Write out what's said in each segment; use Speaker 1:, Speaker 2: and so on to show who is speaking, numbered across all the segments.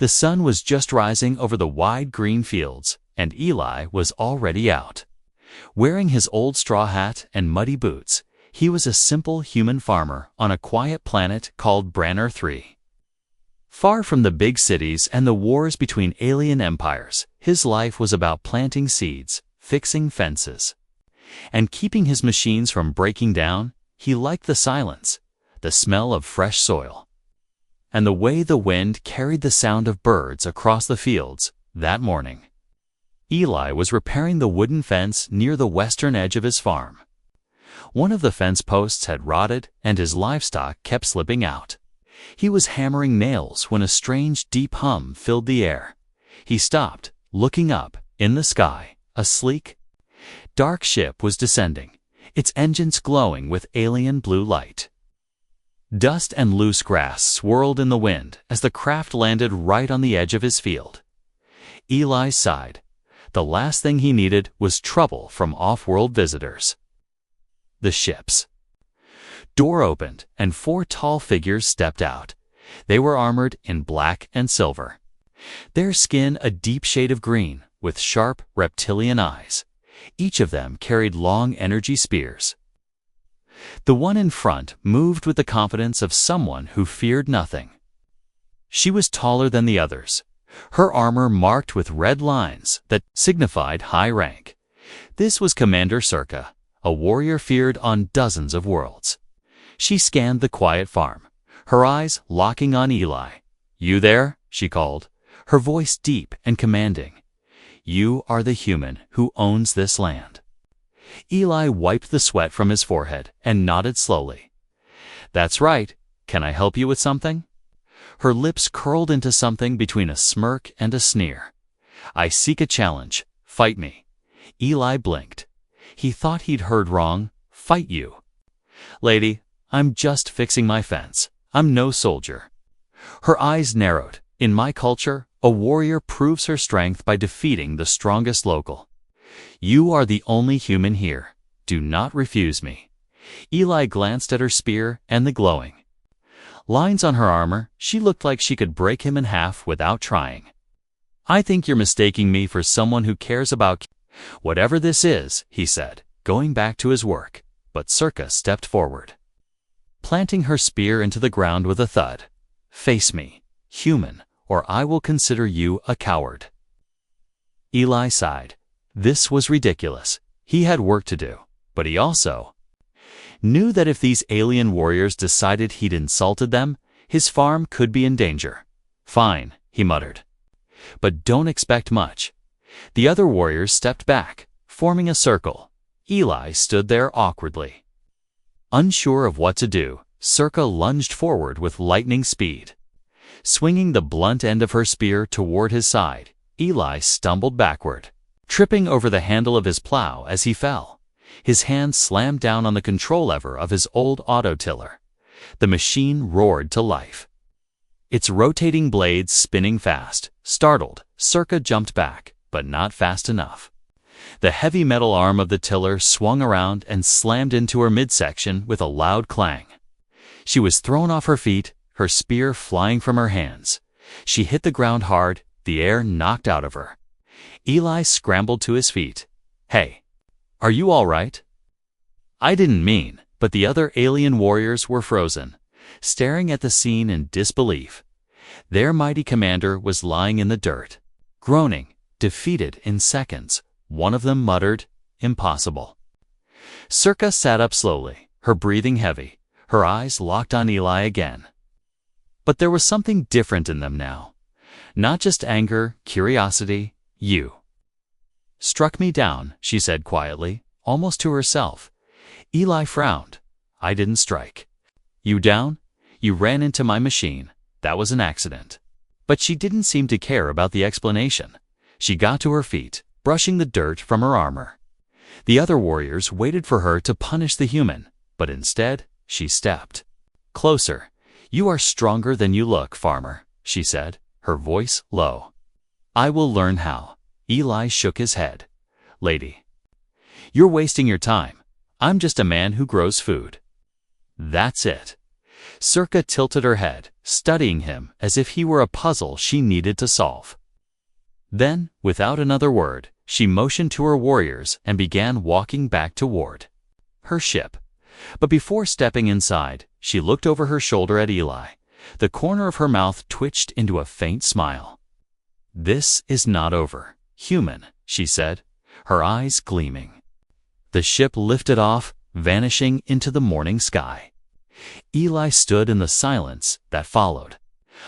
Speaker 1: The sun was just rising over the wide green fields, and Eli was already out. Wearing his old straw hat and muddy boots, he was a simple human farmer on a quiet planet called Branner 3. Far from the big cities and the wars between alien empires, his life was about planting seeds, fixing fences, and keeping his machines from breaking down. He liked the silence, the smell of fresh soil, and the way the wind carried the sound of birds across the fields. That morning, Eli was repairing the wooden fence near the western edge of his farm. One of the fence posts had rotted, and his livestock kept slipping out. He was hammering nails when a strange, deep hum filled the air. He stopped, looking up. In the sky, a sleek, dark ship was descending, its engines glowing with alien blue light. Dust and loose grass swirled in the wind as the craft landed right on the edge of his field. Eli sighed. The last thing he needed was trouble from off-world visitors. The ship's door opened, and 4 tall figures stepped out. They were armored in black and silver, their skin a deep shade of green, with sharp, reptilian eyes. Each of them carried long energy spears. The one in front moved with the confidence of someone who feared nothing. She was taller than the others, her armor marked with red lines that signified high rank. This was Commander Circa, a warrior feared on dozens of worlds. She scanned the quiet farm, her eyes locking on Eli. "You there?" she called, her voice deep and commanding. "You are the human who owns this land." Eli wiped the sweat from his forehead and nodded slowly. "That's right. Can I help you with something?" Her lips curled into something between a smirk and a sneer. "I seek a challenge. Fight me." Eli blinked. He thought he'd heard wrong. "Fight you?" "Lady, I'm just fixing my fence. I'm no soldier." Her eyes narrowed. "In my culture, a warrior proves her strength by defeating the strongest local. You are the only human here. Do not refuse me." Eli glanced at her spear and the glowing lines on her armor. She looked like she could break him in half without trying. "I think you're mistaking me for someone who cares about whatever this is," he said, going back to his work. But Circa stepped forward, planting her spear into the ground with a thud. "Face me, human, or I will consider you a coward." Eli sighed. This was ridiculous. He had work to do, but he also knew that if these alien warriors decided he'd insulted them, his farm could be in danger. "Fine," he muttered, "but don't expect much." The other warriors stepped back, forming a circle. Eli stood there awkwardly. Unsure of what to do, Circa lunged forward with lightning speed. Swinging the blunt end of her spear toward his side, Eli stumbled backward, tripping over the handle of his plow as he fell. His hand slammed down on the control lever of his old auto-tiller. The machine roared to life, its rotating blades spinning fast. Startled, Circa jumped back, but not fast enough. The heavy metal arm of the tiller swung around and slammed into her midsection with a loud clang. She was thrown off her feet, her spear flying from her hands. She hit the ground hard, the air knocked out of her. Eli scrambled to his feet. "Hey, are you all right?" "I didn't mean," but the other alien warriors were frozen, staring at the scene in disbelief. Their mighty commander was lying in the dirt, groaning, defeated in seconds. One of them muttered, "Impossible." Circa sat up slowly, her breathing heavy, her eyes locked on Eli again. But there was something different in them now. Not just anger, curiosity. "You struck me down," she said quietly, almost to herself. Eli frowned. "I didn't strike you down. You ran into my machine. That was an accident." But she didn't seem to care about the explanation. She got to her feet, brushing the dirt from her armor. The other warriors waited for her to punish the human, but instead, she stepped closer. "You are stronger than you look, farmer," she said, her voice low. "I will learn how." Eli shook his head. "Lady, you're wasting your time. I'm just a man who grows food." That's it. Circa tilted her head, studying him as if he were a puzzle she needed to solve. Then, without another word, she motioned to her warriors and began walking back toward her ship. But before stepping inside, she looked over her shoulder at Eli. The corner of her mouth twitched into a faint smile. "This is not over, human," she said, her eyes gleaming. The ship lifted off, vanishing into the morning sky. Eli stood in the silence that followed,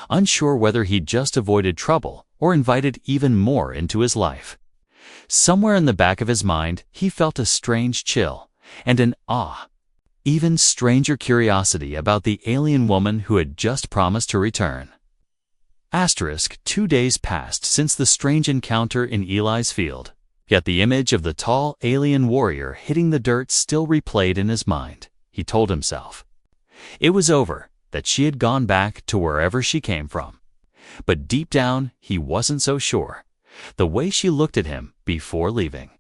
Speaker 1: unsure whether he'd just avoided trouble or invited even more into his life. Somewhere in the back of his mind, he felt a strange chill and an awe, even stranger curiosity about the alien woman who had just promised to return. 2 days passed since the strange encounter in Eli's field, yet the image of the tall alien warrior hitting the dirt still replayed in his mind. He told himself it was over, that she had gone back to wherever she came from. But deep down, he wasn't so sure. The way she looked at him before leaving.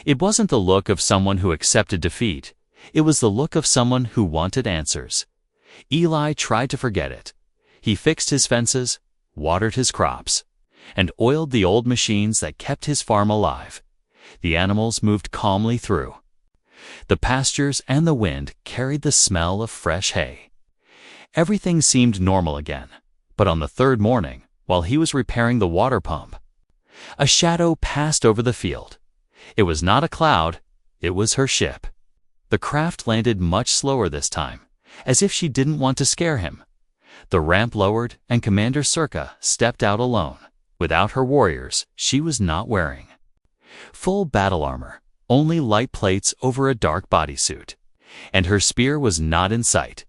Speaker 1: It wasn't the look of someone who accepted defeat. It was the look of someone who wanted answers. Eli tried to forget it. He fixed his fences, watered his crops, and oiled the old machines that kept his farm alive. The animals moved calmly through. The pastures and the wind carried the smell of fresh hay. Everything seemed normal again, but on the third morning, while he was repairing the water pump, a shadow passed over the field. It was not a cloud, it was her ship. The craft landed much slower this time, as if she didn't want to scare him. The ramp lowered, and Commander Circa stepped out alone. Without her warriors, she was not wearing full battle armor, only light plates over a dark bodysuit. And her spear was not in sight.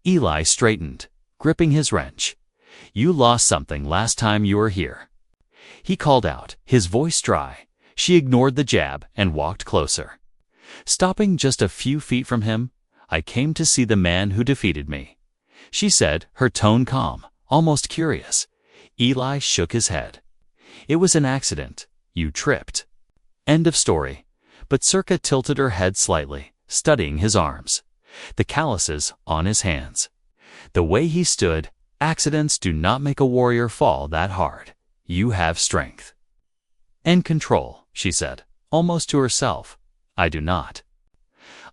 Speaker 1: Eli straightened, gripping his wrench. "You lost something last time you were here," he called out, his voice dry. She ignored the jab and walked closer. Stopping just a few feet from him, "I came to see the man who defeated me," she said, her tone calm, almost curious. Eli shook his head. "It was an accident. You tripped." End of story. But Circa tilted her head slightly, studying his arms, the calluses on his hands. The way he stood, accidents do not make a warrior fall that hard. You have strength and control, she said, almost to herself. I do not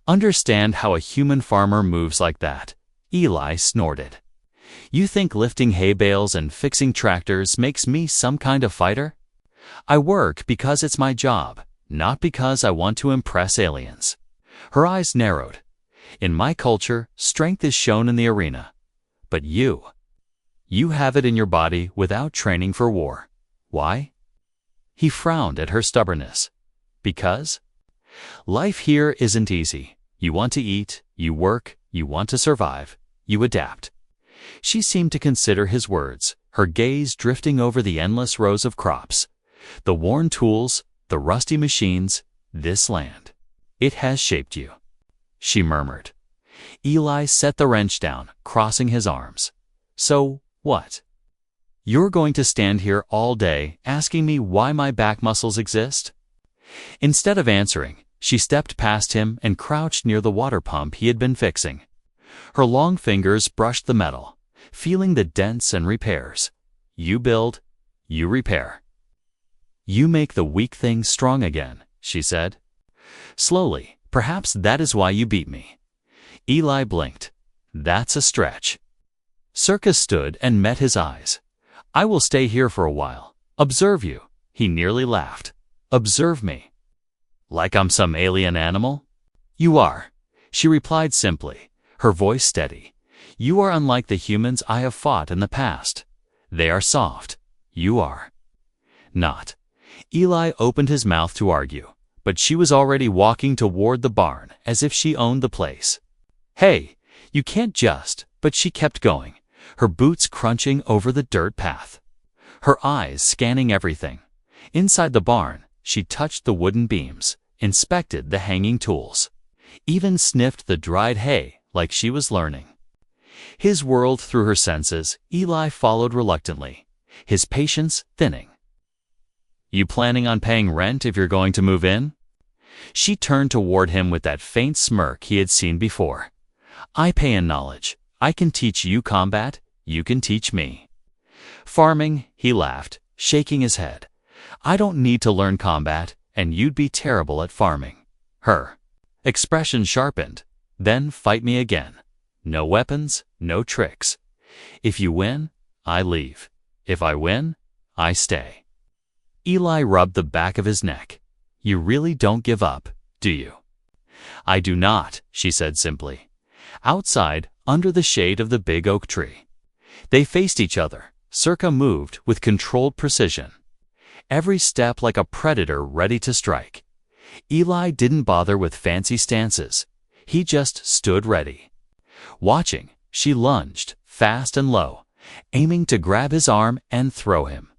Speaker 1: understand how a human farmer moves like that. Eli snorted. You think lifting hay bales and fixing tractors makes me some kind of fighter? I work because it's my job, not because I want to impress aliens. Her eyes narrowed. In my culture, strength is shown in the arena. But you have it in your body without training for war. Why? He frowned at her stubbornness. Because? Life here isn't easy. You want to eat, you work, you want to survive, you adapt. She seemed to consider his words, her gaze drifting over the endless rows of crops, the worn tools, the rusty machines. This land. It has shaped you, she murmured. Eli set the wrench down, crossing his arms. So, what? You're going to stand here all day asking me why my back muscles exist? Instead of answering, she stepped past him and crouched near the water pump he had been fixing. Her long fingers brushed the metal, feeling the dents and repairs. You build, you repair. You make the weak things strong again, she said. Slowly, perhaps that is why you beat me. Eli blinked. That's a stretch. Circa stood and met his eyes. I will stay here for a while. Observe you. He nearly laughed. Observe me. Like I'm some alien animal? You are, she replied simply, her voice steady. You are unlike the humans I have fought in the past. They are soft. You are not. Eli opened his mouth to argue, but she was already walking toward the barn as if she owned the place. Hey, you can't just, but she kept going, her boots crunching over the dirt path, her eyes scanning everything. Inside the barn, she touched the wooden beams, inspected the hanging tools, even sniffed the dried hay like she was learning. His world through her senses, Eli followed reluctantly, his patience thinning. You planning on paying rent if you're going to move in? She turned toward him with that faint smirk he had seen before. I pay in knowledge. I can teach you combat, you can teach me. Farming, he laughed, shaking his head. I don't need to learn combat, and you'd be terrible at farming. Her expression sharpened. Then fight me again. No weapons, no tricks. If you win, I leave. If I win, I stay. Eli rubbed the back of his neck. You really don't give up, do you? I do not, she said simply. Outside, under the shade of the big oak tree. They faced each other. Circa moved with controlled precision. Every step like a predator ready to strike. Eli didn't bother with fancy stances. He just stood ready. Watching, she lunged, fast and low, aiming to grab his arm and throw him.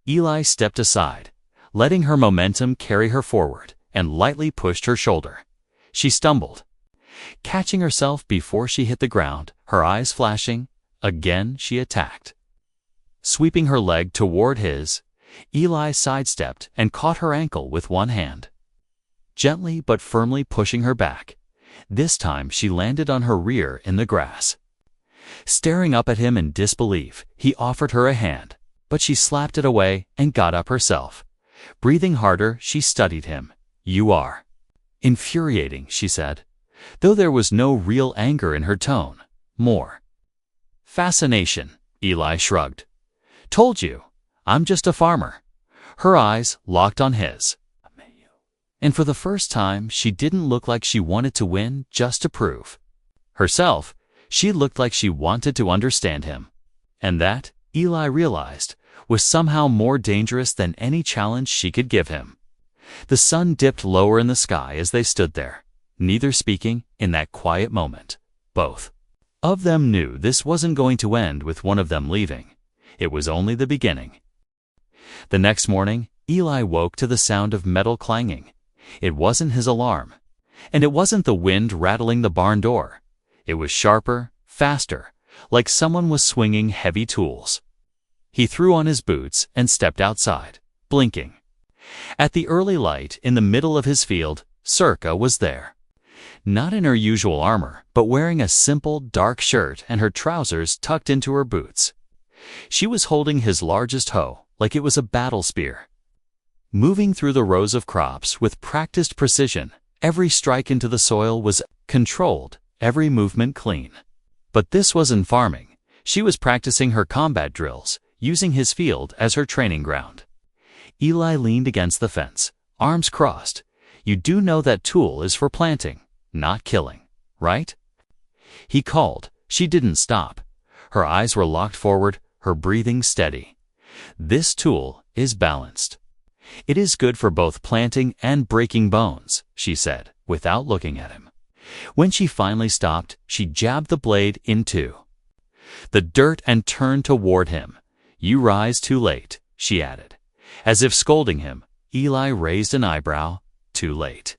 Speaker 1: Eli stepped aside, letting her momentum carry her forward, and lightly pushed her shoulder. She stumbled. Catching herself before she hit the ground, her eyes flashing, again she attacked. Sweeping her leg toward his, Eli sidestepped and caught her ankle with one hand. Gently but firmly pushing her back, this time she landed on her rear in the grass. Staring up at him in disbelief, he offered her a hand, but she slapped it away and got up herself. Breathing harder, she studied him. You are infuriating, she said, though there was no real anger in her tone. More fascination, Eli shrugged. Told you, I'm just a farmer. Her eyes locked on his. And for the first time, she didn't look like she wanted to win just to prove herself. She looked like she wanted to understand him. And that, Eli realized, was somehow more dangerous than any challenge she could give him. The sun dipped lower in the sky as they stood there, neither speaking in that quiet moment. Both of them knew this wasn't going to end with one of them leaving. It was only the beginning. The next morning, Eli woke to the sound of metal clanging. It wasn't his alarm, and it wasn't the wind rattling the barn door. It was sharper, faster, like someone was swinging heavy tools. He threw on his boots and stepped outside, blinking. At the early light in the middle of his field, Circa was there. Not in her usual armor, but wearing a simple, dark shirt and her trousers tucked into her boots. She was holding his largest hoe, like it was a battle spear. Moving through the rows of crops with practiced precision, every strike into the soil was controlled, every movement clean. But this wasn't farming. She was practicing her combat drills, using his field as her training ground. Eli leaned against the fence, arms crossed. You do know that tool is for planting, not killing, right? He called. She didn't stop. Her eyes were locked forward, her breathing steady. This tool is balanced. It is good for both planting and breaking bones, she said, without looking at him. When she finally stopped, she jabbed the blade into the dirt and turned toward him. You rise too late, she added. As if scolding him, Eli raised an eyebrow. Too late.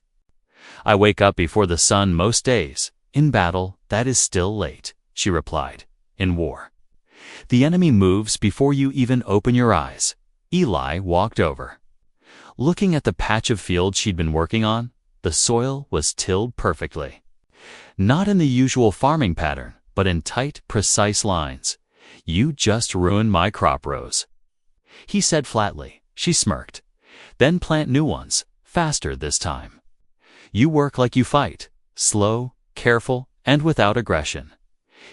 Speaker 1: I wake up before the sun most days. In battle, that is still late, she replied. In war, the enemy moves before you even open your eyes. Eli walked over. Looking at the patch of field she'd been working on, the soil was tilled perfectly. Not in the usual farming pattern, but in tight, precise lines. You just ruined my crop rows, he said flatly. She smirked. Then plant new ones, faster this time. You work like you fight, slow, careful, and without aggression.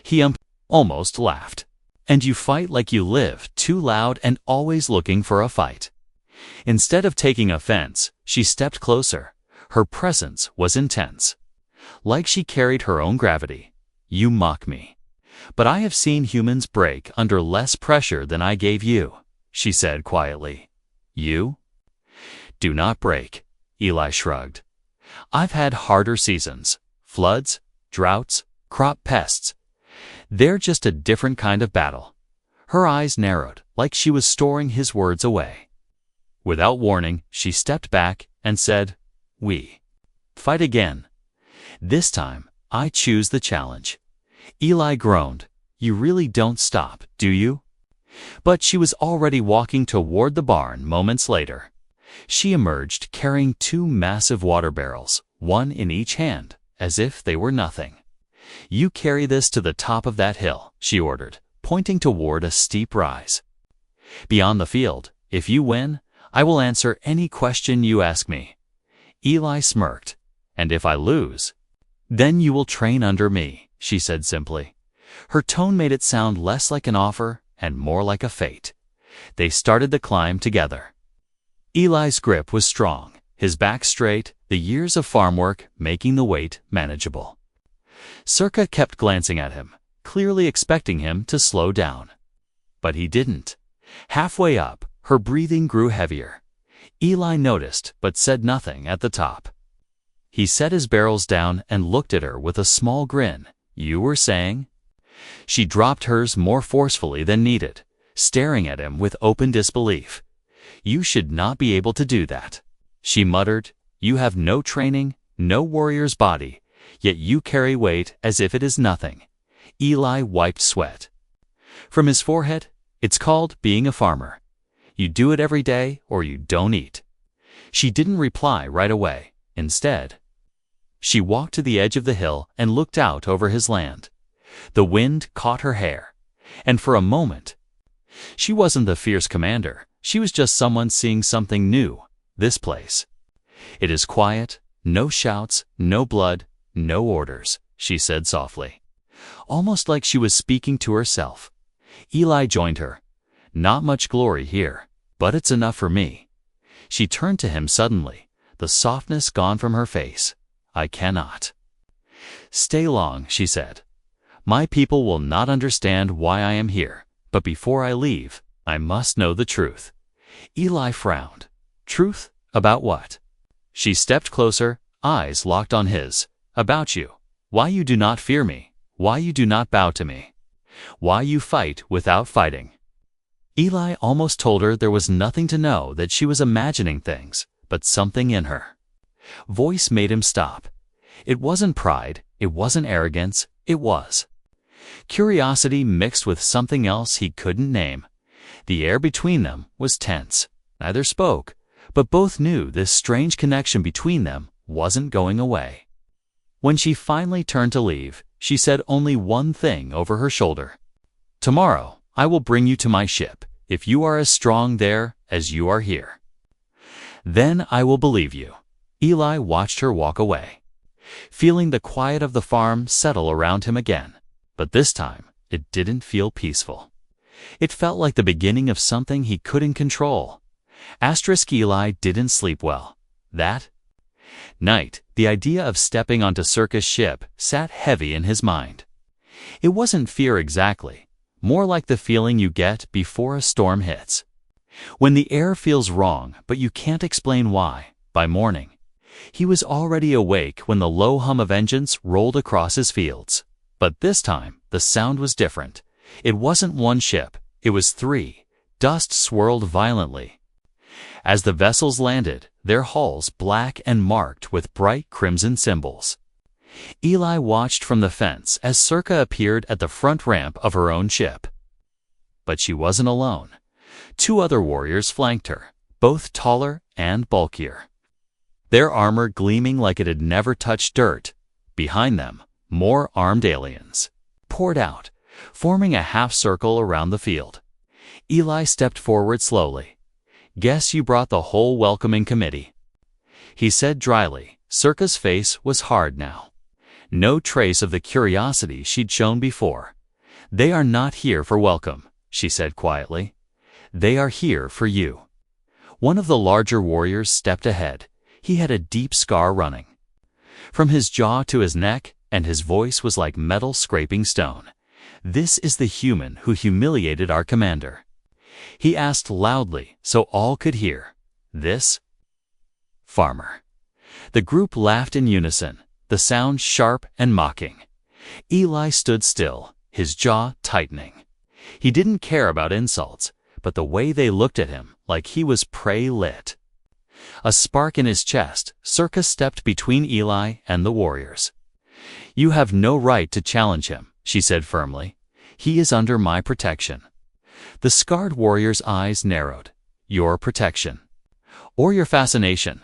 Speaker 1: He almost laughed. And you fight like you live, too loud and always looking for a fight. Instead of taking offense, she stepped closer. Her presence was intense. Like she carried her own gravity. You mock me. But I have seen humans break under less pressure than I gave you, she said quietly. You? Do not break, Eli shrugged. I've had harder seasons. Floods, droughts, crop pests. They're just a different kind of battle. Her eyes narrowed, like she was storing his words away. Without warning, she stepped back and said, We fight again. This time, I choose the challenge. Eli groaned. You really don't stop, do you? But she was already walking toward the barn moments later. She emerged carrying 2 massive water barrels, one in each hand, as if they were nothing. You carry this to the top of that hill, she ordered, pointing toward a steep rise. Beyond the field, if you win, I will answer any question you ask me. Eli smirked. And if I lose, then you will train under me, she said simply. Her tone made it sound less like an offer and more like a fate. They started the climb together. Eli's grip was strong, his back straight, the years of farm work making the weight manageable. Circa kept glancing at him, clearly expecting him to slow down. But he didn't. Halfway up, her breathing grew heavier. Eli noticed but said nothing at the top. He set his barrels down and looked at her with a small grin. You were saying? She dropped hers more forcefully than needed, staring at him with open disbelief. You should not be able to do that. She muttered. You have no training, no warrior's body, yet you carry weight as if it is nothing. Eli wiped sweat from his forehead. It's called being a farmer. You do it every day or you don't eat. She didn't reply right away. Instead, she walked to the edge of the hill and looked out over his land. The wind caught her hair, and for a moment, she wasn't the fierce commander. She was just someone seeing something new. This place. It is quiet, no shouts, no blood, no orders, she said softly, almost like she was speaking to herself. Eli joined her. Not much glory here, but it's enough for me. She turned to him suddenly, the softness gone from her face. I cannot stay long, she said. My people will not understand why I am here, but before I leave, I must know the truth. Eli frowned. Truth? About what? She stepped closer, eyes locked on his. About you. Why you do not fear me. Why you do not bow to me. Why you fight without fighting. Eli almost told her there was nothing to know, that she was imagining things, but something in her voice made him stop. It wasn't pride, it wasn't arrogance, it was curiosity mixed with something else he couldn't name. The air between them was tense. Neither spoke, but both knew this strange connection between them wasn't going away. When she finally turned to leave, she said only one thing over her shoulder. Tomorrow, I will bring you to my ship, if you are as strong there as you are here. Then I will believe you. Eli watched her walk away, feeling the quiet of the farm settle around him again. But this time, it didn't feel peaceful. It felt like the beginning of something he couldn't control. Eli didn't sleep well. That night, the idea of stepping onto Circa's ship sat heavy in his mind. It wasn't fear exactly, more like the feeling you get before a storm hits. When the air feels wrong, but you can't explain why. By morning, he was already awake when the low hum of engines rolled across his fields. But this time, the sound was different. It wasn't one ship, it was three. Dust swirled violently as the vessels landed, their hulls black and marked with bright crimson symbols. Eli watched from the fence as Circa appeared at the front ramp of her own ship. But she wasn't alone. Two other warriors flanked her, both taller and bulkier, their armor gleaming like it had never touched dirt. Behind them, more armed aliens poured out, forming a half-circle around the field. Eli stepped forward slowly. Guess you brought the whole welcoming committee, he said dryly. Circa's face was hard now. No trace of the curiosity she'd shown before. They are not here for welcome, she said quietly. They are here for you. One of the larger warriors stepped ahead. He had a deep scar running from his jaw to his neck, and his voice was like metal scraping stone. This is the human who humiliated our commander. He asked loudly so all could hear. This farmer. The group laughed in unison, the sound sharp and mocking. Eli stood still, his jaw tightening. He didn't care about insults, but the way they looked at him, like he was prey lit. A spark in his chest, Circa stepped between Eli and the warriors. You have no right to challenge him, she said firmly. He is under my protection. The scarred warrior's eyes narrowed. Your protection. Or your fascination?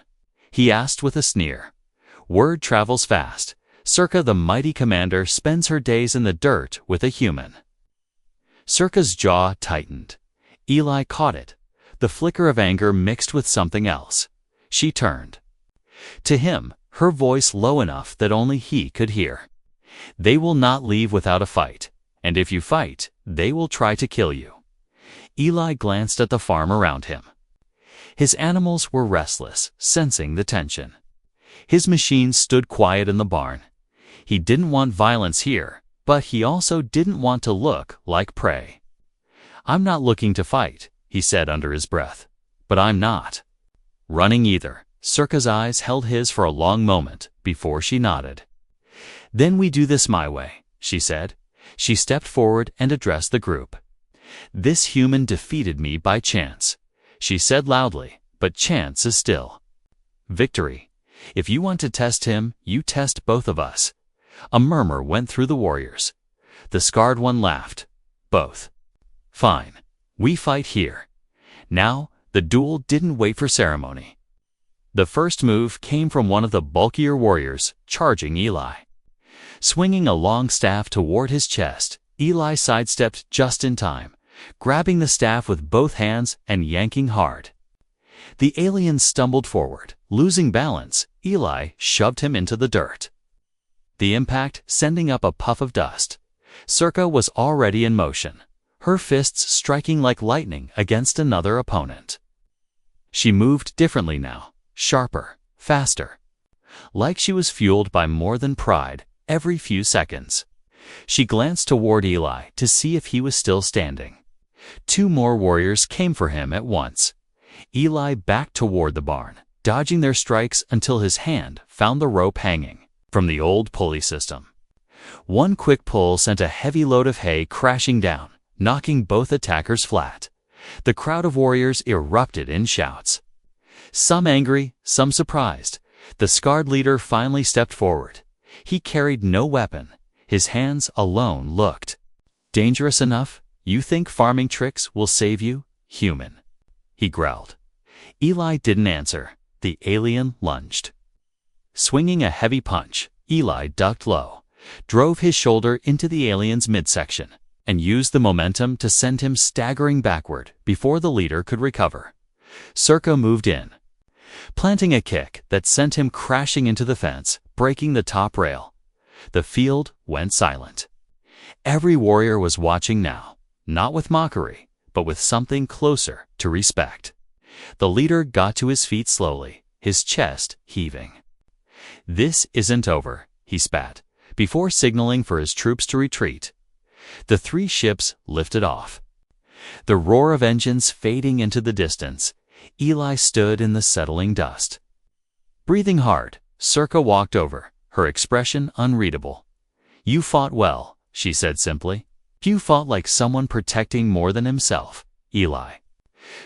Speaker 1: He asked with a sneer. Word travels fast. Circa, the mighty commander, spends her days in the dirt with a human. Circa's jaw tightened. Eli caught it, the flicker of anger mixed with something else. She turned. To him, her voice low enough that only he could hear. "They will not leave without a fight, and if you fight, they will try to kill you." Eli glanced at the farm around him. His animals were restless, sensing the tension. His machines stood quiet in the barn. He didn't want violence here, but he also didn't want to look like prey. "I'm not looking to fight," he said under his breath. "But I'm not running either." Circa's eyes held his for a long moment before she nodded. "Then we do this my way," she said. She stepped forward and addressed the group. "This human defeated me by chance," she said loudly, "but chance is still victory. If you want to test him, you test both of us." A murmur went through the warriors. The scarred one laughed. "Both. Fine. We fight here." Now, the duel didn't wait for ceremony. The first move came from one of the bulkier warriors, charging Eli. Swinging a long staff toward his chest, Eli sidestepped just in time, grabbing the staff with both hands and yanking hard. The alien stumbled forward. Losing balance, Eli shoved him into the dirt. The impact sending up a puff of dust. Circa was already in motion, her fists striking like lightning against another opponent. She moved differently now, sharper, faster. Like she was fueled by more than pride. Every few seconds, she glanced toward Eli to see if he was still standing. 2 more warriors came for him at once. Eli backed toward the barn, dodging their strikes until his hand found the rope hanging from the old pulley system. One quick pull sent a heavy load of hay crashing down, knocking both attackers flat. The crowd of warriors erupted in shouts. Some angry, some surprised. The scarred leader finally stepped forward. He carried no weapon. His hands alone looked dangerous enough. "You think farming tricks will save you, human?" he growled. Eli didn't answer. The alien lunged. Swinging a heavy punch, Eli ducked low, drove his shoulder into the alien's midsection, and used the momentum to send him staggering backward before the leader could recover. Circa moved in, planting a kick that sent him crashing into the fence, breaking the top rail. The field went silent. Every warrior was watching now, not with mockery, but with something closer to respect. The leader got to his feet slowly, his chest heaving. "This isn't over," he spat, before signaling for his troops to retreat. The 3 ships lifted off. The roar of engines fading into the distance, Eli stood in the settling dust. Breathing hard, Circa walked over, her expression unreadable. "You fought well," she said simply. "You fought like someone protecting more than himself." Eli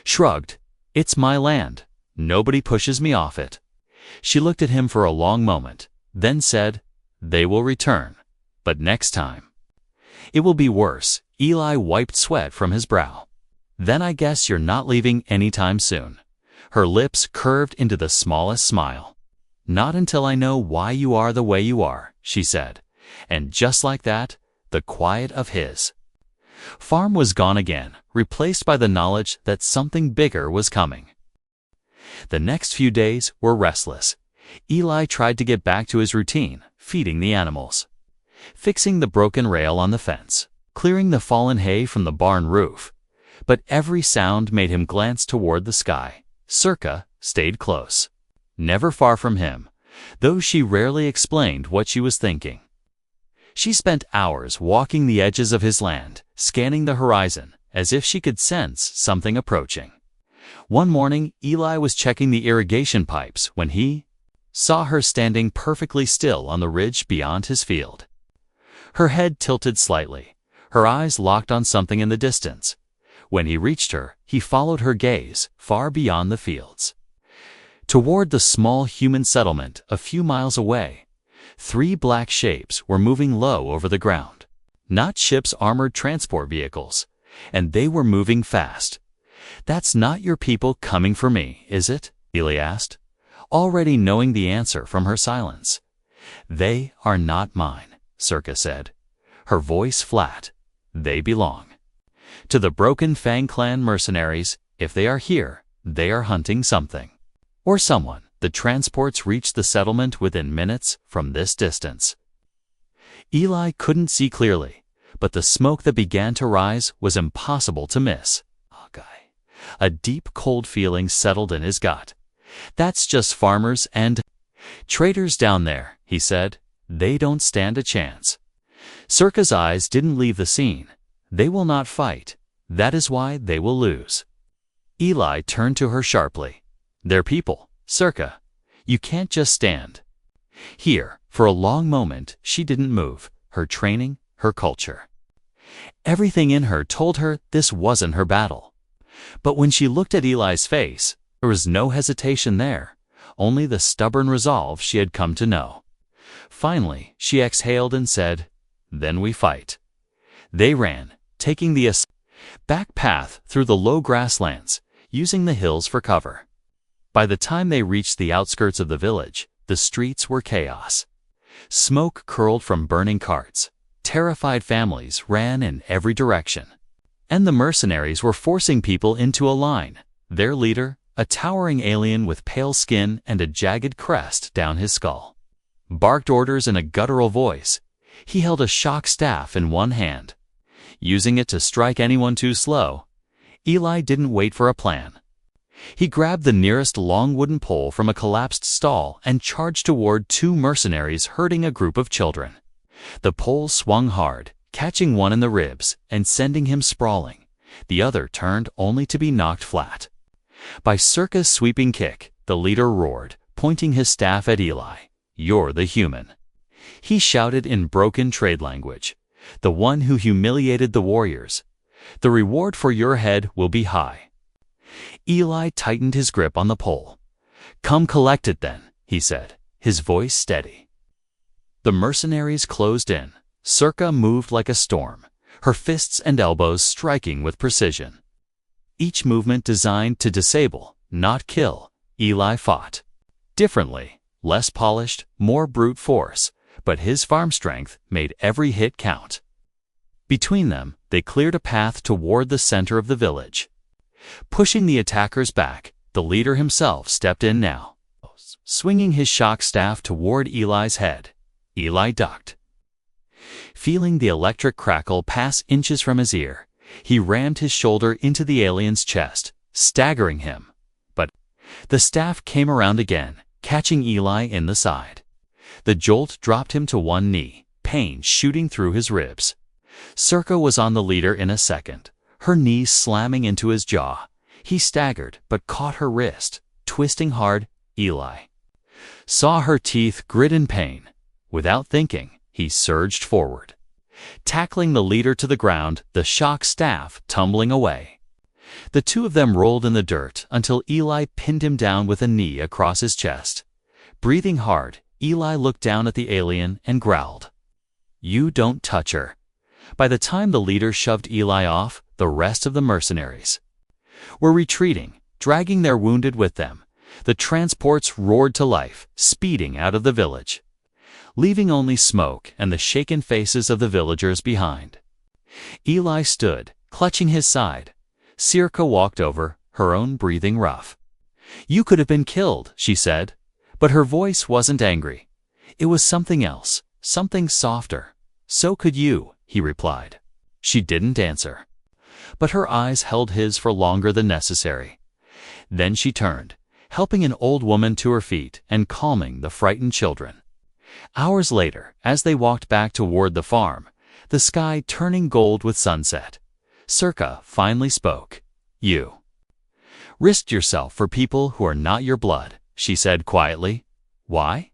Speaker 1: shrugged. "It's my land. Nobody pushes me off it." She looked at him for a long moment, then said, "They will return, but next time it will be worse." Eli wiped sweat from his brow. "Then I guess you're not leaving anytime soon." Her lips curved into the smallest smile. "Not until I know why you are the way you are," she said. And just like that, the quiet of his farm was gone again, replaced by the knowledge that something bigger was coming. The next few days were restless. Eli tried to get back to his routine, feeding the animals, fixing the broken rail on the fence, clearing the fallen hay from the barn roof. But every sound made him glance toward the sky. Circa stayed close, never far from him, though she rarely explained what she was thinking. She spent hours walking the edges of his land, scanning the horizon, as if she could sense something approaching. One morning, Eli was checking the irrigation pipes when he saw her standing perfectly still on the ridge beyond his field. Her head tilted slightly, her eyes locked on something in the distance. When he reached her, he followed her gaze far beyond the fields, toward the small human settlement a few miles away. 3 black shapes were moving low over the ground, not ships, armored transport vehicles, and they were moving fast. "That's not your people coming for me, is it?" Eli asked, already knowing the answer from her silence. They are not mine, Circa said, her voice flat. They belong to the Broken Fang clan mercenaries. If they are here, they are hunting something. Or someone. The transports reached the settlement within minutes from this distance. Eli couldn't see clearly, but the smoke that began to rise was impossible to miss. Oh, guy. A deep, cold feeling settled in his gut. That's just farmers and traders down there, he said. They don't stand a chance. Circa's eyes didn't leave the scene. They will not fight. That is why they will lose. Eli turned to her sharply. They're people, Circa. You can't just stand here. For a long moment, she didn't move. Her training, her culture. Everything in her told her this wasn't her battle. But when she looked at Eli's face, there was no hesitation there, only the stubborn resolve she had come to know. Finally, she exhaled and said, "Then we fight." They ran, taking the back path through the low grasslands, using the hills for cover. By the time they reached the outskirts of the village, the streets were chaos. Smoke curled from burning carts. Terrified families ran in every direction. And the mercenaries were forcing people into a line. Their leader, a towering alien with pale skin and a jagged crest down his skull, barked orders in a guttural voice. He held a shock staff in one hand, using it to strike anyone too slow. Eli didn't wait for a plan. He grabbed the nearest long wooden pole from a collapsed stall and charged toward two mercenaries herding a group of children. The pole swung hard, catching one in the ribs and sending him sprawling. The other turned only to be knocked flat. By Circa's sweeping kick, the leader roared, pointing his staff at Eli. "You're the human," he shouted in broken trade language. "The one who humiliated the warriors. The reward for your head will be high." Eli tightened his grip on the pole. "Come collect it then," he said, his voice steady. The mercenaries closed in. Circa moved like a storm, her fists and elbows striking with precision. Each movement designed to disable, not kill. Eli fought differently, less polished, more brute force, but his farm strength made every hit count. Between them, they cleared a path toward the center of the village. Pushing the attackers back, the leader himself stepped in now, swinging his shock staff toward Eli's head. Eli ducked. Feeling the electric crackle pass inches from his ear, he rammed his shoulder into the alien's chest, staggering him. But the staff came around again, catching Eli in the side. The jolt dropped him to one knee, pain shooting through his ribs. Circa was on the leader in a second, her knees slamming into his jaw. He staggered, but caught her wrist, twisting hard. Eli saw her teeth grit in pain. Without thinking, he surged forward, tackling the leader to the ground, the shock staff tumbling away. The two of them rolled in the dirt until Eli pinned him down with a knee across his chest. Breathing hard, Eli looked down at the alien and growled, "You don't touch her." By the time the leader shoved Eli off, the rest of the mercenaries were retreating, dragging their wounded with them. The transports roared to life, speeding out of the village, leaving only smoke and the shaken faces of the villagers behind. Eli stood, clutching his side. Circa walked over, her own breathing rough. "You could have been killed," she said, but her voice wasn't angry. It was something else, something softer. "So could you," he replied. She didn't answer, but her eyes held his for longer than necessary. Then she turned, helping an old woman to her feet and calming the frightened children. Hours later, as they walked back toward the farm, the sky turning gold with sunset, Circa finally spoke. "You risked yourself for people who are not your blood," she said quietly. "Why?"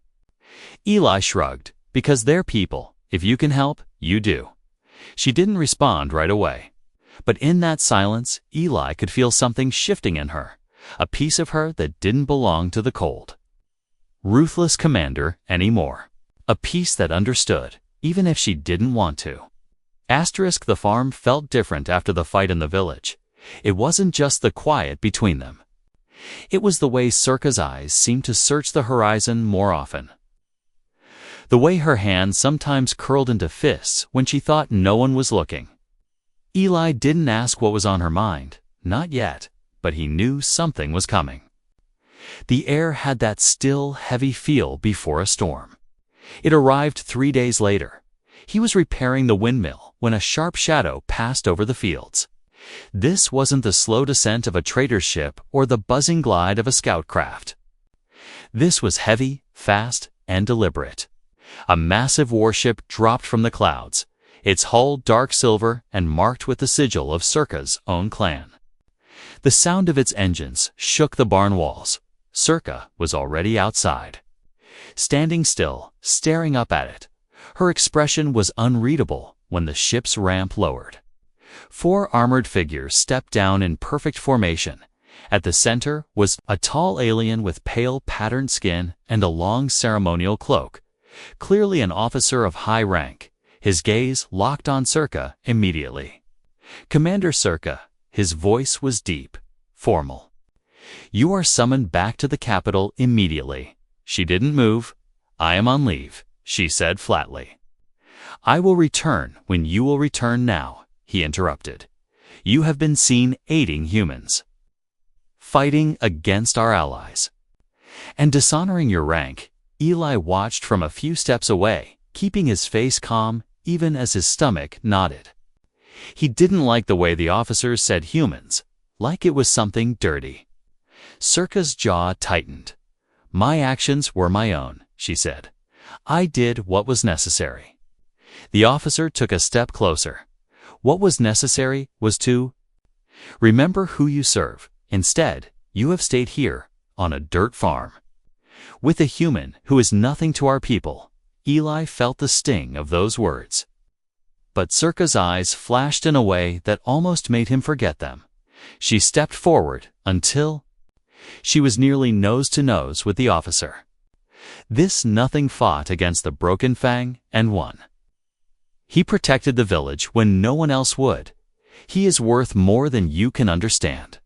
Speaker 1: Eli shrugged. "Because they're people. If you can help, you do." She didn't respond right away. But in that silence, Eli could feel something shifting in her, a piece of her that didn't belong to the cold, ruthless commander anymore. A piece that understood, even if she didn't want to. The farm felt different after the fight in the village. It wasn't just the quiet between them. It was the way Circa's eyes seemed to search the horizon more often. the way her hands sometimes curled into fists when she thought no one was looking. Eli didn't ask what was on her mind, not yet, but he knew something was coming. The air had that still, heavy feel before a storm. It arrived 3 days later. He was repairing the windmill when a sharp shadow passed over the fields. This wasn't the slow descent of a trader's ship or the buzzing glide of a scout craft. This was heavy, fast, and deliberate. A massive warship dropped from the clouds, its hull dark silver and marked with the sigil of Circa's own clan. The sound of its engines shook the barn walls. Circa was already outside. Standing still, staring up at it, her expression was unreadable when the ship's ramp lowered. 4 armored figures stepped down in perfect formation. At the center was a tall alien with pale patterned skin and a long ceremonial cloak, clearly an officer of high rank. His gaze locked on Circa immediately. Commander Circa, his voice was deep, formal. "You are summoned back to the capital immediately." She didn't move. "I am on leave," she said flatly. "I will return when you will return now," he interrupted. "You have been seen aiding humans, fighting against our allies, and dishonoring your rank." Eli watched from a few steps away, keeping his face calm even as his stomach knotted. He didn't like the way the officers said humans, like it was something dirty. Circa's jaw tightened. "My actions were my own," she said. "I did what was necessary." The officer took a step closer. "What was necessary was to remember who you serve. Instead, you have stayed here, on a dirt farm, with a human who is nothing to our people." Eli felt the sting of those words. But Circa's eyes flashed in a way that almost made him forget them. She stepped forward until she was nearly nose to nose with the officer. This nothing fought against the broken fang and won. He protected the village when no one else would. He is worth more than you can understand.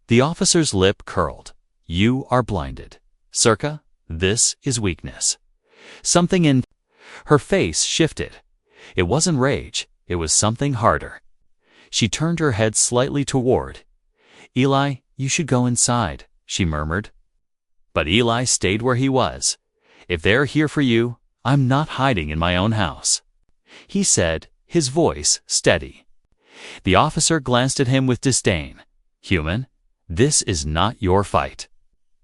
Speaker 1: The officer's lip curled. "You are blinded, Circa. This is weakness." Something in her face shifted. It wasn't rage, it was something harder. She turned her head slightly toward Eli. "You should go inside," she murmured. But Eli stayed where he was. "If they're here for you, I'm not hiding in my own house," he said, his voice steady. The officer glanced at him with disdain. "Human, this is not your fight."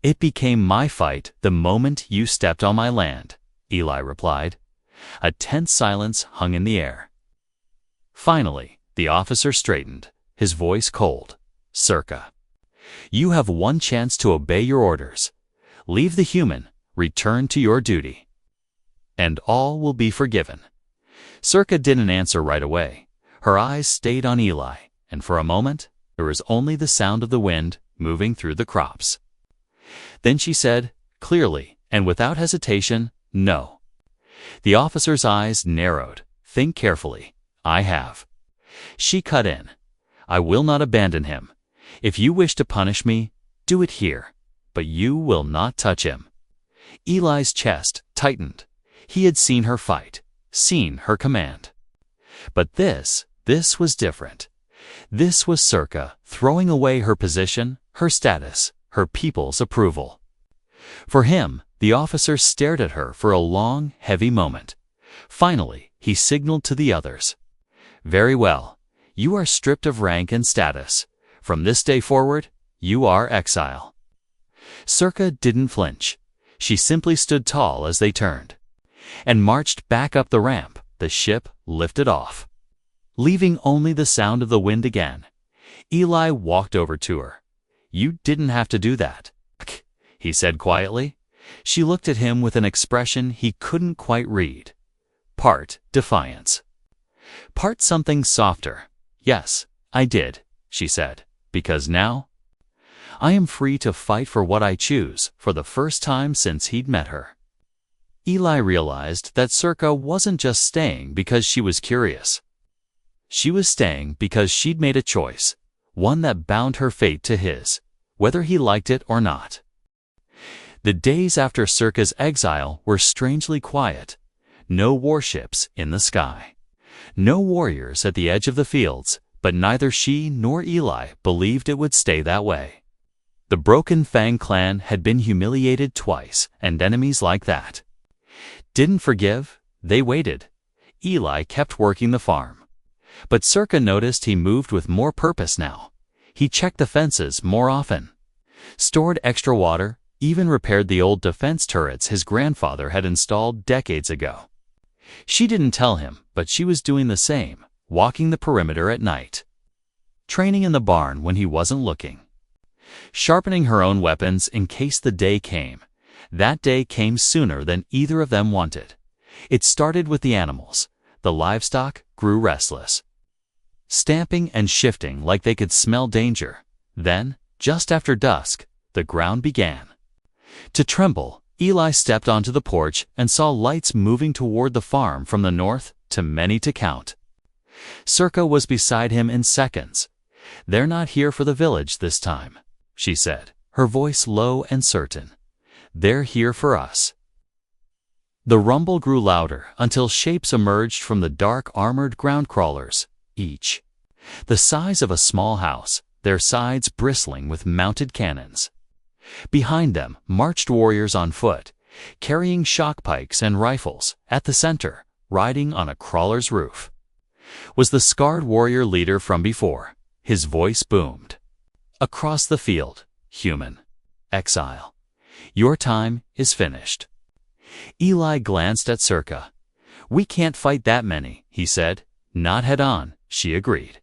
Speaker 1: "It became my fight the moment you stepped on my land," Eli replied. A tense silence hung in the air. Finally, the officer straightened, his voice cold. "Circa, you have one chance to obey your orders. Leave the human, return to your duty, and all will be forgiven." Circa didn't answer right away. Her eyes stayed on Eli, and for a moment, there was only the sound of the wind moving through the crops. Then she said, clearly and without hesitation, "No." The officer's eyes narrowed. "Think carefully." "I have." She cut in. "I will not abandon him. If you wish to punish me, do it here, but you will not touch him." Eli's chest tightened. He had seen her fight, seen her command. But this was different. This was Circa throwing away her position, her status, her people's approval. For him, the officer stared at her for a long, heavy moment. Finally, he signaled to the others. "Very well. You are stripped of rank and status. From this day forward, you are exile." Circa didn't flinch. She simply stood tall as they turned and marched back up the ramp. The ship lifted off, leaving only the sound of the wind again. Eli walked over to her. "You didn't have to do that," he said quietly. She looked at him with an expression he couldn't quite read. Part defiance, part something softer. "Yes, I did," she said, "because now I am free to fight for what I choose," for the first time since he'd met her. Eli realized that Circa wasn't just staying because she was curious. She was staying because she'd made a choice, one that bound her fate to his, whether he liked it or not. The days after Circa's exile were strangely quiet. No warships in the sky. No warriors at the edge of the fields, but neither she nor Eli believed it would stay that way. The Broken Fang clan had been humiliated twice, and enemies like that didn't forgive. They waited. Eli kept working the farm. But Circa noticed he moved with more purpose now. He checked the fences more often, stored extra water, even repaired the old defense turrets his grandfather had installed decades ago. She didn't tell him, but she was doing the same, walking the perimeter at night, training in the barn when he wasn't looking, sharpening her own weapons in case the day came. That day came sooner than either of them wanted. It started with the animals. The livestock grew restless, stamping and shifting like they could smell danger. Then, just after dusk, the ground began to tremble. Eli stepped onto the porch and saw lights moving toward the farm from the north, too many to count. Circa was beside him in seconds. "They're not here for the village this time," she said, her voice low and certain. "They're here for us." The rumble grew louder until shapes emerged from the dark armored ground crawlers, each the size of a small house, their sides bristling with mounted cannons. Behind them marched warriors on foot, carrying shock pikes and rifles. At the center, riding on a crawler's roof, was the scarred warrior leader from before. His voice boomed across the field. "Human exile, your time is finished." Eli glanced at Circa. "We can't fight that many," he said. "Not head-on," she agreed.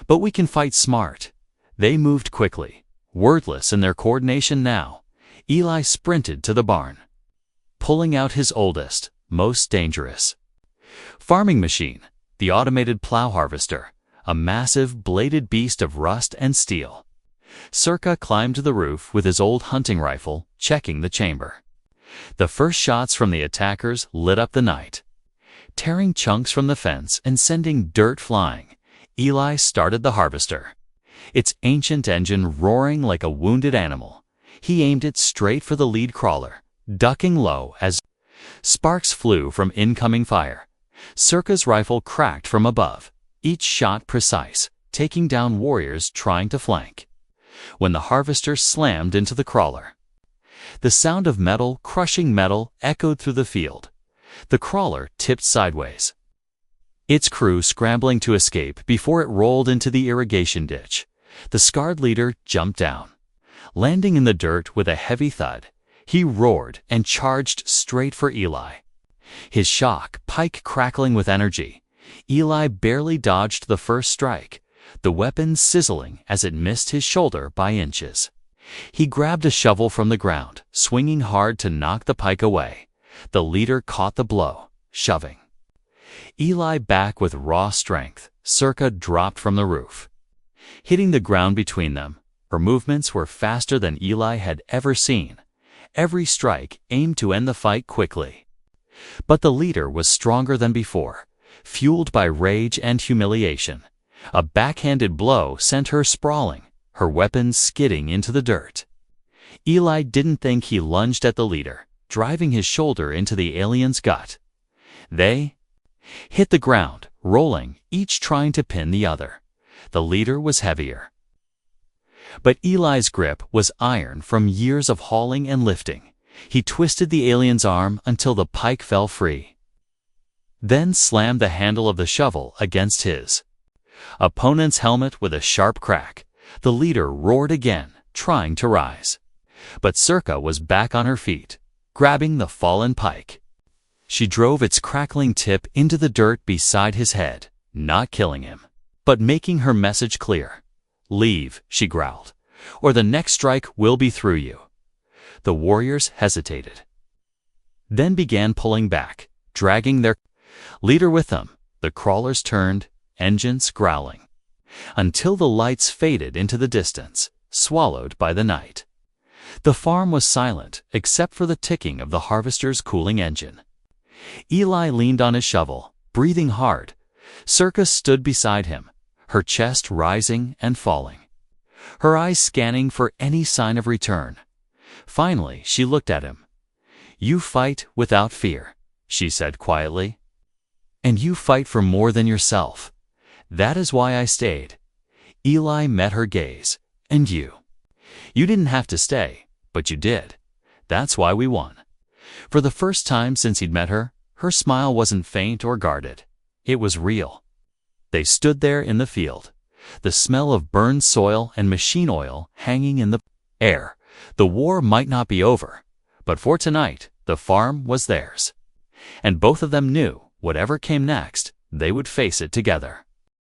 Speaker 1: "But we can fight smart." They moved quickly, wordless in their coordination now. Eli sprinted to the barn, pulling out his oldest, most dangerous farming machine, the automated plow harvester, a massive bladed beast of rust and steel. Circa climbed to the roof with his old hunting rifle, checking the chamber. The first shots from the attackers lit up the night, tearing chunks from the fence and sending dirt flying. Eli started the harvester, its ancient engine roaring like a wounded animal. He aimed it straight for the lead crawler, ducking low as sparks flew from incoming fire. Circa's rifle cracked from above, each shot precise, taking down warriors trying to flank. When the harvester slammed into the crawler, the sound of metal crushing metal echoed through the field. The crawler tipped sideways, its crew scrambling to escape before it rolled into the irrigation ditch. The scarred leader jumped down, landing in the dirt with a heavy thud. He roared and charged straight for Eli, his shock pike crackling with energy. Eli barely dodged the first strike, the weapon sizzling as it missed his shoulder by inches. He grabbed a shovel from the ground, swinging hard to knock the pike away. The leader caught the blow, shoving Eli back with raw strength. Circa dropped from the roof, hitting the ground between them. Her movements were faster than Eli had ever seen. Every strike aimed to end the fight quickly. But the leader was stronger than before, fueled by rage and humiliation. A backhanded blow sent her sprawling, her weapon skidding into the dirt. Eli didn't think. He lunged at the leader, driving his shoulder into the alien's gut. They hit the ground, rolling, each trying to pin the other. The leader was heavier, but Eli's grip was iron from years of hauling and lifting. He twisted the alien's arm until the pike fell free, then slammed the handle of the shovel against his opponent's helmet with a sharp crack. The leader roared again, trying to rise. But Circa was back on her feet, grabbing the fallen pike. She drove its crackling tip into the dirt beside his head, not killing him, but making her message clear. "Leave," she growled, "or the next strike will be through you." The warriors hesitated, then began pulling back, dragging their leader with them. The crawlers turned, engines growling, until the lights faded into the distance, swallowed by the night. The farm was silent except for the ticking of the harvester's cooling engine. Eli leaned on his shovel, breathing hard. Circa stood beside him, her chest rising and falling, her eyes scanning for any sign of return. Finally, she looked at him. "You fight without fear," she said quietly. "And you fight for more than yourself. That is why I stayed." Eli met her gaze. "And you? You didn't have to stay, but you did. That's why we won." For the first time since he'd met her, her smile wasn't faint or guarded. It was real. They stood there in the field, the smell of burned soil and machine oil hanging in the air. The war might not be over, but for tonight, the farm was theirs. And both of them knew, whatever came next, they would face it together.